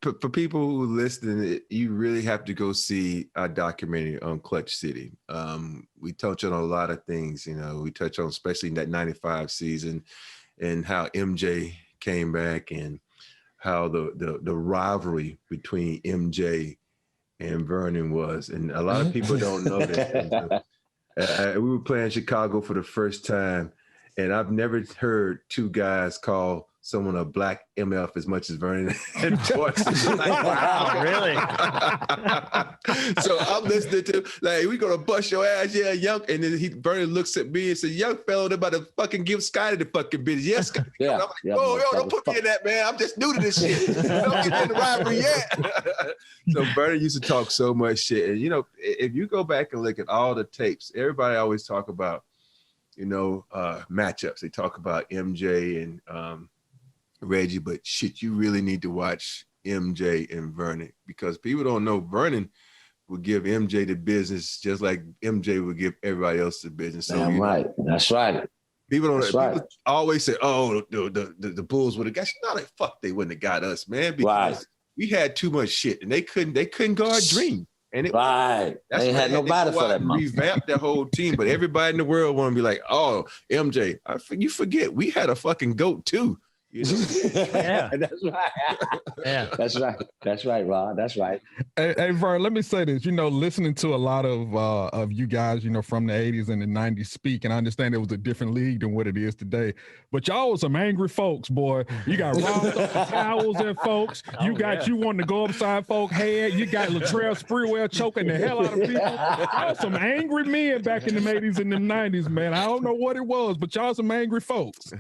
for people who listening, you really have to go see our documentary on Clutch City. We touch on a lot of things, we touch on especially in that 95 season and how MJ came back and how the rivalry between MJ and Vernon was. And a lot of people don't know that. We were playing Chicago for the first time, and I've never heard two guys call someone a black MF as much as Vernon and Torch. Wow, really? So I'm listening to, like, we gonna bust your ass, yeah, young. And then Vernon looks at me and says, young fellow, they're about to fucking give Scotty the fucking business. Yes, Scotty. Yeah, I'm like, yo, don't put me in that, man. I'm just new to this shit. Don't get in the rivalry yet. So Vernon used to talk so much shit. And, if you go back and look at all the tapes, everybody always talk about, matchups. They talk about MJ and Reggie, but shit, you really need to watch MJ and Vernon, because people don't know Vernon would give MJ the business just like MJ would give everybody else the business. So, right. That's right. People don't. People always say, "Oh, the Bulls would have got." No, they wouldn't have got us, man, because we had too much shit, and they couldn't guard Dream. And they had nobody for that. Revamp the whole team, but everybody in the world want to be like, "Oh, MJ." You forget we had a fucking GOAT too. Yeah, that's right. Yeah, that's right, Rod. That's right. Hey, Vern, let me say this. Listening to a lot of you guys, from the 80s and the 90s speak, and I understand it was a different league than what it is today. But y'all was some angry folks, boy. You got robbed up the towels there, folks. You wanting to go upside folk head. You got Latrell Sprewell choking the hell out of people. Y'all was some angry men back in the 80s and the 90s, man. I don't know what it was, but y'all some angry folks.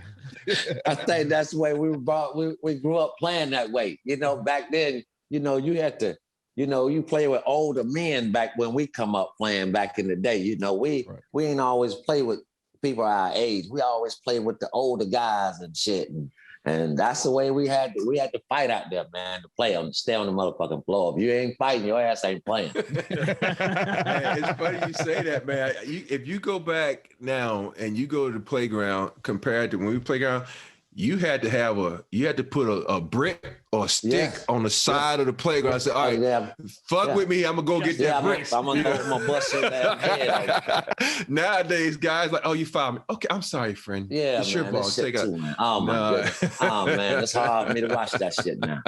I think that's the way we were brought. We grew up playing that way. Back then, you had to, you play with older men back when we come up playing back in the day. We ain't always play with people our age. We always play with the older guys and shit. And that's the way we had to fight out there, man, to play on, stay on the motherfucking floor. If you ain't fighting, your ass ain't playing. Man, it's funny you say that, man. If you go back now and you go to the playground compared to when we playground, you had to put a brick or a stick on the side of the playground. I said, all right, fuck with me. I'm going to go get that brick. I'm going to go my bust in that head. Nowadays, guys like, oh, you fouled me. Okay, I'm sorry, friend. Yeah, it's your ball. Take out. Oh, my goodness. Oh, man, it's hard for me to watch that shit now.